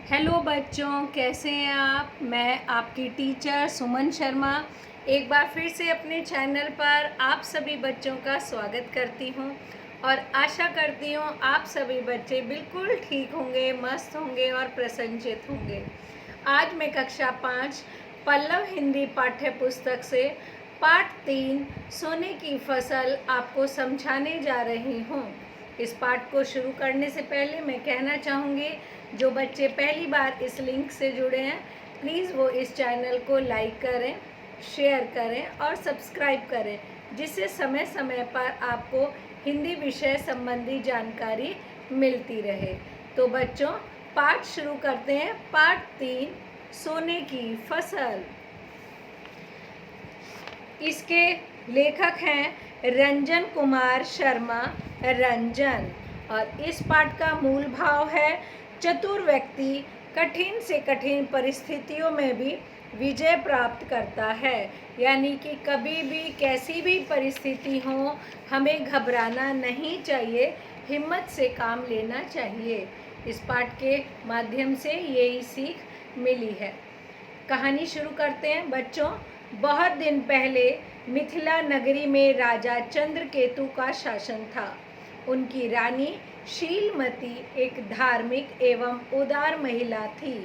Hello बच्चों, कैसे हैं आप। मैं आपकी टीचर सुमन शर्मा एक बार फिर से अपने चैनल पर आप सभी बच्चों का स्वागत करती हूं और आशा करती हूं आप सभी बच्चे बिल्कुल ठीक होंगे, मस्त होंगे और प्रसन्नचित्त होंगे। आज मैं कक्षा 5 पल्लव हिंदी पाठ्य पुस्तक से पाठ 3 सोने की फसल आपको समझाने जा रही हूँ। इस पाठ को शुरू करने से पहले मैं कहना चाहूँगी, जो बच्चे पहली बार इस लिंक से जुड़े हैं प्लीज़ वो इस चैनल को लाइक करें, शेयर करें और सब्सक्राइब करें, जिससे समय समय पर आपको हिंदी विषय संबंधी जानकारी मिलती रहे। तो बच्चों, पाठ शुरू करते हैं। पाठ 3 सोने की फसल। इसके लेखक हैं रंजन कुमार शर्मा रंजन। और इस पाठ का मूल भाव है, चतुर व्यक्ति कठिन से कठिन परिस्थितियों में भी विजय प्राप्त करता है। यानी कि कभी भी कैसी भी परिस्थिति हो, हमें घबराना नहीं चाहिए, हिम्मत से काम लेना चाहिए। इस पाठ के माध्यम से यही सीख मिली है। कहानी शुरू करते हैं बच्चों। बहुत दिन पहले मिथिला नगरी में राजा चंद्रकेतु का शासन था। उनकी रानी शीलमती एक धार्मिक एवं उदार महिला थी।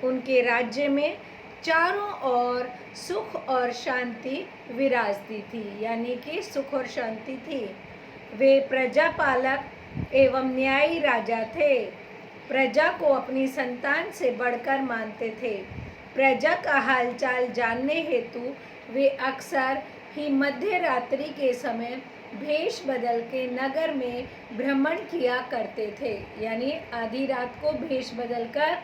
उनके राज्य में चारों ओर सुख और शांति विराजती थी, यानी कि सुख और शांति थी। वे प्रजापालक एवं न्यायी राजा थे। प्रजा को अपनी संतान से बढ़कर मानते थे। प्रजा का हालचाल जानने हेतु वे अक्सर ही मध्य रात्रि के समय भेष बदल के नगर में भ्रमण किया करते थे। यानी आधी रात को भेष बदलकर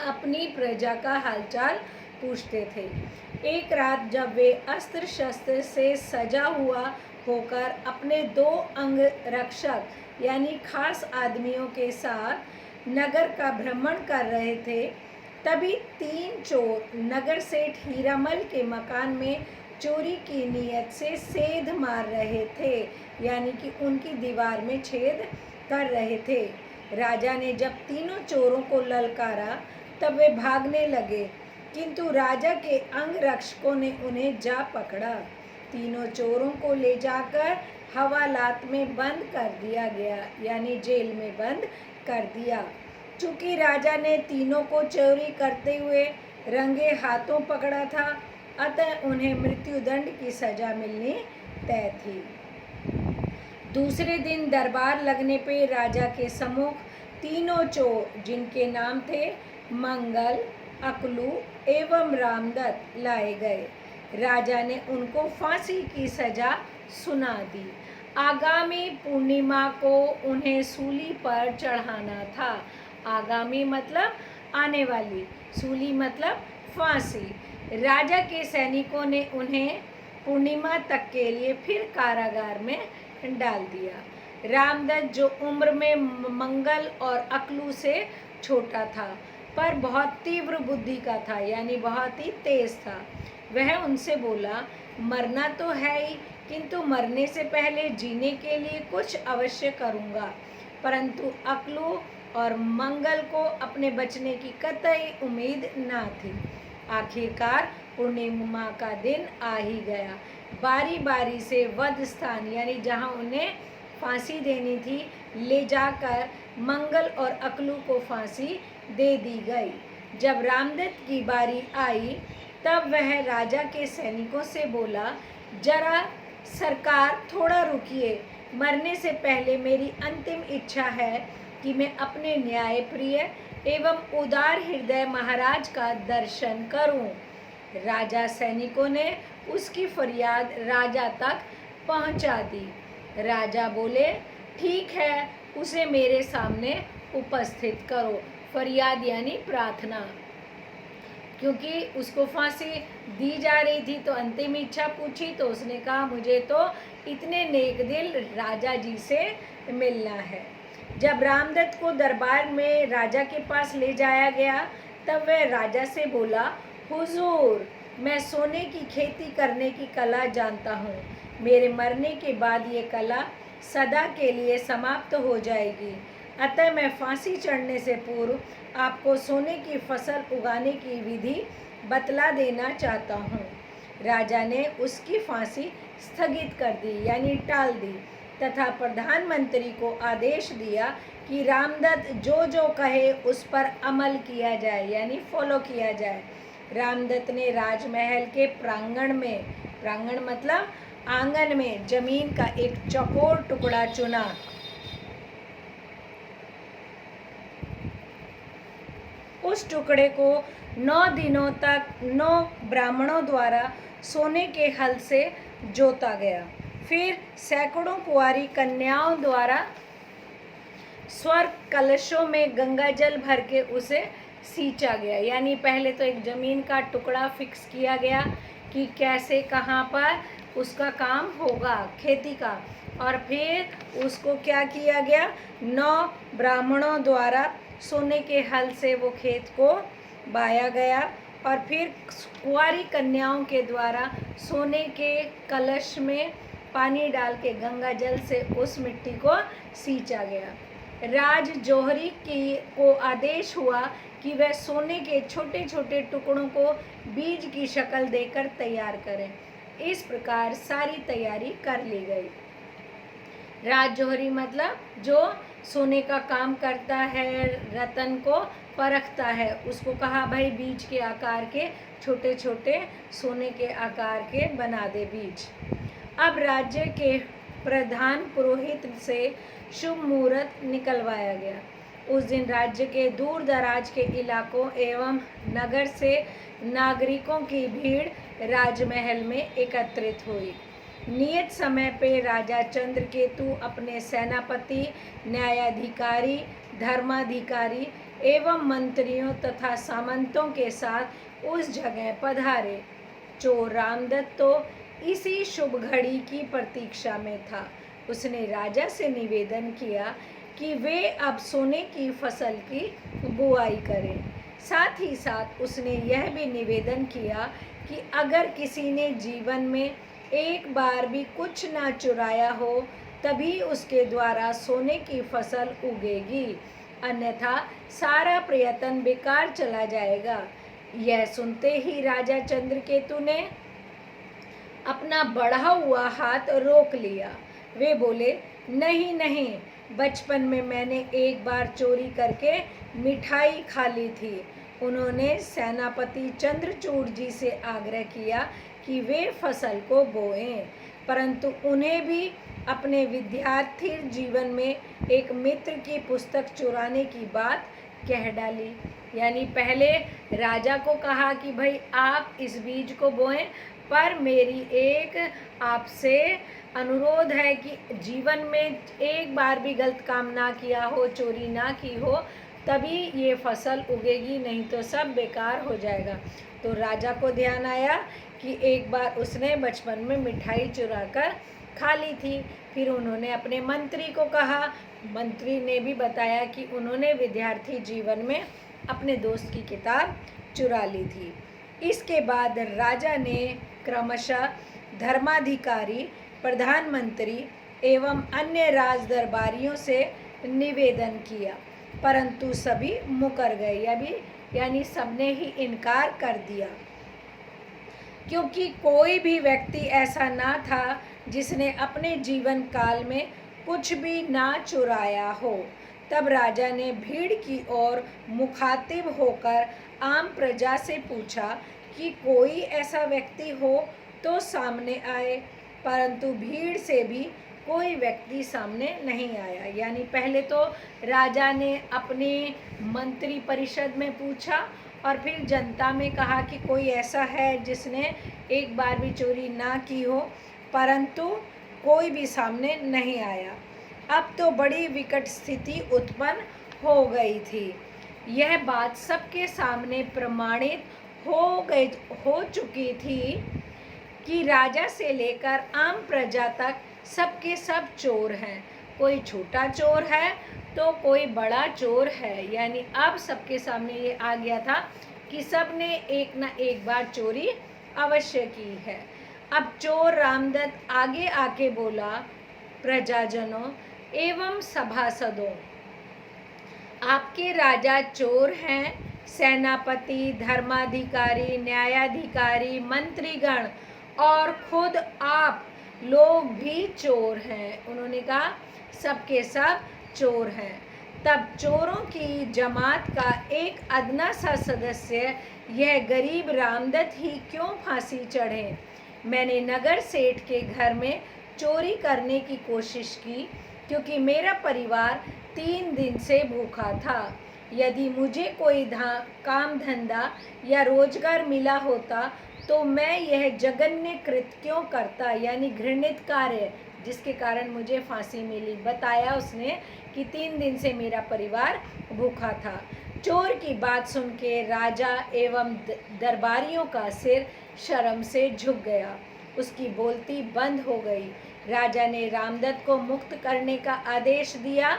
अपनी प्रजा का हालचाल पूछते थे। एक रात जब वे अस्त्र शस्त्र से सजा हुआ होकर अपने 2 अंग रक्षक यानी खास आदमियों के साथ नगर का भ्रमण कर रहे थे, तभी 3 चोर नगर सेठ हीरामल के मकान में चोरी की नीयत से सेध मार रहे थे, यानी कि उनकी दीवार में छेद कर रहे थे। राजा ने जब तीनों चोरों को ललकारा तब वे भागने लगे, किंतु राजा के अंगरक्षकों ने उन्हें जा पकड़ा। तीनों चोरों को ले जाकर हवालात में बंद कर दिया गया, यानी जेल में बंद कर दिया। चूंकि राजा ने तीनों को चोरी करते हुए रंगे हाथों पकड़ा था, अतः उन्हें मृत्युदंड की सजा मिलनी तय थी। दूसरे दिन दरबार लगने पे राजा के सम्मुख तीनों चोर, जिनके नाम थे मंगल, अकलू एवं रामदत्त, लाए गए। राजा ने उनको फांसी की सजा सुना दी। आगामी पूर्णिमा को उन्हें सूली पर चढ़ाना था। आगामी मतलब आने वाली, सूली मतलब फांसी। राजा के सैनिकों ने उन्हें पूर्णिमा तक के लिए फिर कारागार में डाल दिया। रामदत्त, जो उम्र में मंगल और अकलू से छोटा था पर बहुत तीव्र बुद्धि का था, यानी बहुत ही तेज था, वह उनसे बोला, मरना तो है ही, किंतु मरने से पहले जीने के लिए कुछ अवश्य करूँगा। परंतु अकलू और मंगल को अपने बचने की कतई उम्मीद ना थी। आखिरकार पूर्णिमा का दिन आ ही गया। बारी बारी से वध स्थान, यानी जहां उन्हें फांसी देनी थी, ले जाकर मंगल और अकलू को फांसी दे दी गई। जब रामदत्त की बारी आई तब वह राजा के सैनिकों से बोला, जरा सरकार थोड़ा रुकिए, मरने से पहले मेरी अंतिम इच्छा है कि मैं अपने न्यायप्रिय एवं उदार हृदय महाराज का दर्शन करूं। राजा सैनिकों ने उसकी फरियाद राजा तक पहुंचा दी। राजा बोले, ठीक है, उसे मेरे सामने उपस्थित करो। फरियाद यानी प्रार्थना, क्योंकि उसको फांसी दी जा रही थी तो अंतिम इच्छा पूछी, तो उसने कहा, मुझे तो इतने नेक दिल राजा जी से मिलना है। जब रामदत्त को दरबार में राजा के पास ले जाया गया तब वह राजा से बोला, हुजूर, मैं सोने की खेती करने की कला जानता हूँ। मेरे मरने के बाद ये कला सदा के लिए समाप्त हो जाएगी। अतः मैं फांसी चढ़ने से पूर्व आपको सोने की फसल उगाने की विधि बतला देना चाहता हूँ। राजा ने उसकी फांसी स्थगित कर दी यानी टाल दी तथा प्रधानमंत्री को आदेश दिया कि रामदत्त जो जो कहे उस पर अमल किया जाए यानी फॉलो किया जाए। रामदत्त ने राजमहल के प्रांगण मतलब आंगन में जमीन का एक चौकोर टुकड़ा चुना। उस टुकड़े को 9 दिनों तक 9 ब्राह्मणों द्वारा सोने के हल से जोता गया। फिर सैकड़ों कुंवारी कन्याओं द्वारा स्वर्ग कलशों में गंगा जल भर के उसे सींचा गया। यानी पहले तो एक जमीन का टुकड़ा फिक्स किया गया कि कैसे कहाँ पर उसका काम होगा खेती का, और फिर उसको क्या किया गया, 9 ब्राह्मणों द्वारा सोने के हल से वो खेत को बाया गया और फिर कुंवारी कन्याओं के द्वारा सोने के कलश में पानी डाल के गंगा जल से उस मिट्टी को सींचा गया। राज जौहरी को आदेश हुआ कि वह सोने के छोटे छोटे टुकड़ों को बीज की शक्ल देकर तैयार करें। इस प्रकार सारी तैयारी कर ली गई। राज जौहरी मतलब जो सोने का काम करता है, रतन को परखता है, उसको कहा भाई बीज के आकार के छोटे छोटे सोने के आकार के बना दे बीज। अब राज्य के प्रधान पुरोहित से शुभ मुहूर्त निकलवाया गया। उस दिन राज्य के दूर दराज के इलाकों एवं नगर से नागरिकों की भीड़ राजमहल में एकत्रित हुई। नियत समय पे राजा चंद्रकेतु अपने सेनापति, न्यायाधिकारी, धर्माधिकारी एवं मंत्रियों तथा सामंतों के साथ उस जगह पधारे। चोर रामदत्त तो इसी शुभ घड़ी की प्रतीक्षा में था। उसने राजा से निवेदन किया कि वे अब सोने की फसल की बुआई करें। साथ ही साथ उसने यह भी निवेदन किया कि अगर किसी ने जीवन में एक बार भी कुछ ना चुराया हो तभी उसके द्वारा सोने की फसल उगेगी, अन्यथा सारा प्रयत्न बेकार चला जाएगा। यह सुनते ही राजा चंद्रकेतु ने अपना बढ़ा हुआ हाथ रोक लिया। वे बोले, नहीं नहीं, बचपन में मैंने एक बार चोरी करके मिठाई खा ली थी। उन्होंने सेनापति चंद्रचूड़ जी से आग्रह किया कि वे फसल को बोएं, परंतु उन्हें भी अपने विद्यार्थी जीवन में एक मित्र की पुस्तक चुराने की बात कह डाली। यानी पहले राजा को कहा कि भाई आप इस बीज को बोएं, पर मेरी एक आपसे अनुरोध है कि जीवन में एक बार भी गलत काम ना किया हो, चोरी ना की हो, तभी ये फसल उगेगी, नहीं तो सब बेकार हो जाएगा। तो राजा को ध्यान आया कि एक बार उसने बचपन में मिठाई चुरा कर खा ली थी। फिर उन्होंने अपने मंत्री को कहा। मंत्री ने भी बताया कि उन्होंने विद्यार्थी जीवन में अपने दोस्त की किताब चुरा ली थी। इसके बाद राजा ने क्रमशः धर्माधिकारी, प्रधानमंत्री एवं अन्य राज दरबारियों से निवेदन किया, परंतु सभी मुकर गए। यानी सबने ही इनकार कर दिया, क्योंकि कोई भी व्यक्ति ऐसा ना था जिसने अपने जीवन काल में कुछ भी ना चुराया हो। तब राजा ने भीड़ की ओर मुखातिब होकर आम प्रजा से पूछा कि कोई ऐसा व्यक्ति हो तो सामने आए, परंतु भीड़ से भी कोई व्यक्ति सामने नहीं आया। यानी पहले तो राजा ने अपने मंत्री परिषद में पूछा और फिर जनता में कहा कि कोई ऐसा है जिसने एक बार भी चोरी ना की हो, परंतु कोई भी सामने नहीं आया। अब तो बड़ी विकट स्थिति उत्पन्न हो गई थी। यह बात सबके सामने प्रमाणित हो चुकी थी कि राजा से लेकर आम प्रजा तक सबके सब चोर हैं। कोई छोटा चोर है तो कोई बड़ा चोर है। यानी अब सबके सामने ये आ गया था कि सब ने एक ना एक बार चोरी अवश्य की है। अब चोर रामदत्त आगे आके बोला, प्रजाजनों एवं सभासदों, आपके राजा चोर हैं, सेनापति, धर्माधिकारी, न्यायाधिकारी, मंत्रीगण और खुद आप लोग भी चोर हैं। उन्होंने कहा सबके सब चोर हैं। तब चोरों की जमात का एक अदना सा सदस्य, यह गरीब रामदत्त ही क्यों फांसी चढ़े। मैंने नगर सेठ के घर में चोरी करने की कोशिश की, क्योंकि मेरा परिवार 3 दिन से भूखा था। यदि मुझे कोई काम धंधा या रोजगार मिला होता तो मैं यह जघन्य कृत्य क्यों करता, यानी घृणित कार्य जिसके कारण मुझे फांसी मिली। बताया उसने कि 3 दिन से मेरा परिवार भूखा था। चोर की बात सुन के राजा एवं दरबारियों का सिर शर्म से झुक गया, उसकी बोलती बंद हो गई। राजा ने रामदत्त को मुक्त करने का आदेश दिया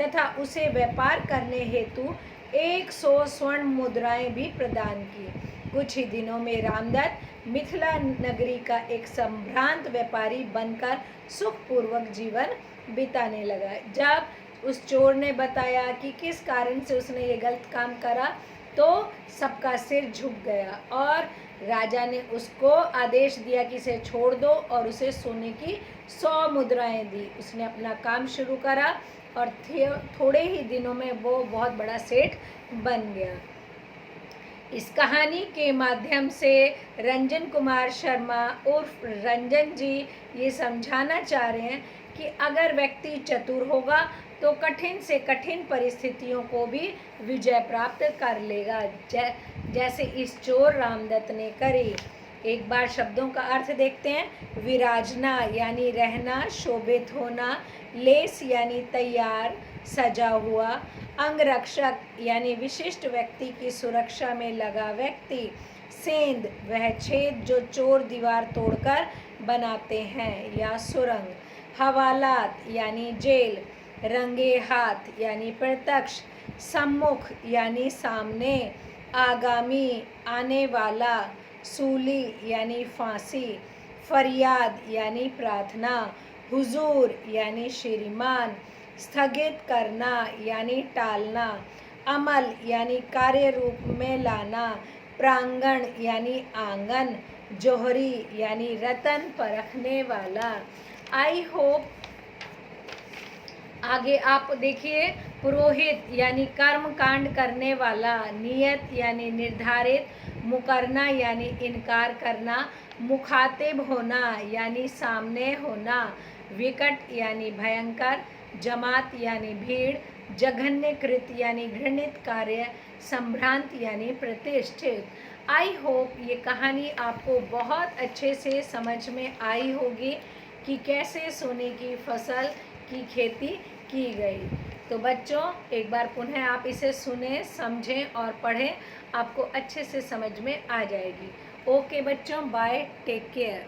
तथा उसे व्यापार करने हेतु 100 स्वर्ण मुद्राएं भी प्रदान की। कुछ ही दिनों में रामदत्त मिथिला नगरी का एक संभ्रांत व्यापारी बनकर सुखपूर्वक जीवन बिताने लगा। जब उस चोर ने बताया कि किस कारण से उसने ये गलत काम करा तो सबका सिर झुक गया और राजा ने उसको आदेश दिया कि इसे छोड़ दो और उसे सोने की 100 मुद्राएं दी। उसने अपना काम शुरू करा और थोड़े ही दिनों में वो बहुत बड़ा सेठ बन गया। इस कहानी के माध्यम से रंजन कुमार शर्मा उर्फ रंजन जी ये समझाना चाह रहे हैं कि अगर व्यक्ति चतुर होगा तो कठिन से कठिन परिस्थितियों को भी विजय प्राप्त कर लेगा, जैसे इस चोर रामदत्त ने करी। एक बार शब्दों का अर्थ देखते हैं। विराजना यानी रहना, शोभित होना, लेस यानी तैयार सजा हुआ, अंगरक्षक यानी विशिष्ट व्यक्ति की सुरक्षा में लगा व्यक्ति, सेंध वह छेद जो चोर दीवार तोड़कर बनाते हैं या सुरंग, हवालात यानी जेल, रंगे हाथ यानी प्रत्यक्ष, सम्मुख यानी सामने, आगामी आने वाला, सूली यानी फांसी, फरियाद यानी प्रार्थना, हुजूर यानी श्रीमान, स्थगित करना यानी टालना, अमल यानी कार्य रूप में लाना, प्रांगण यानी आंगन, जोहरी यानी रतन परखने वाला। आई होप आगे आप देखिए। पुरोहित यानी कर्म कांड करने वाला, नियत यानी निर्धारित, मुकरना यानी इनकार करना, मुखातिब होना यानी सामने होना, विकट यानी भयंकर, जमात यानी भीड़, जघन्य कृत यानी घृणित कार्य, संभ्रांत यानी प्रतिष्ठित। आई होप ये कहानी आपको बहुत अच्छे से समझ में आई होगी कि कैसे सोने की फसल की खेती की गई। तो बच्चों एक बार पुनः आप इसे सुने, समझें और पढ़ें, आपको अच्छे से समझ में आ जाएगी। ओके बच्चों, बाय, टेक केयर।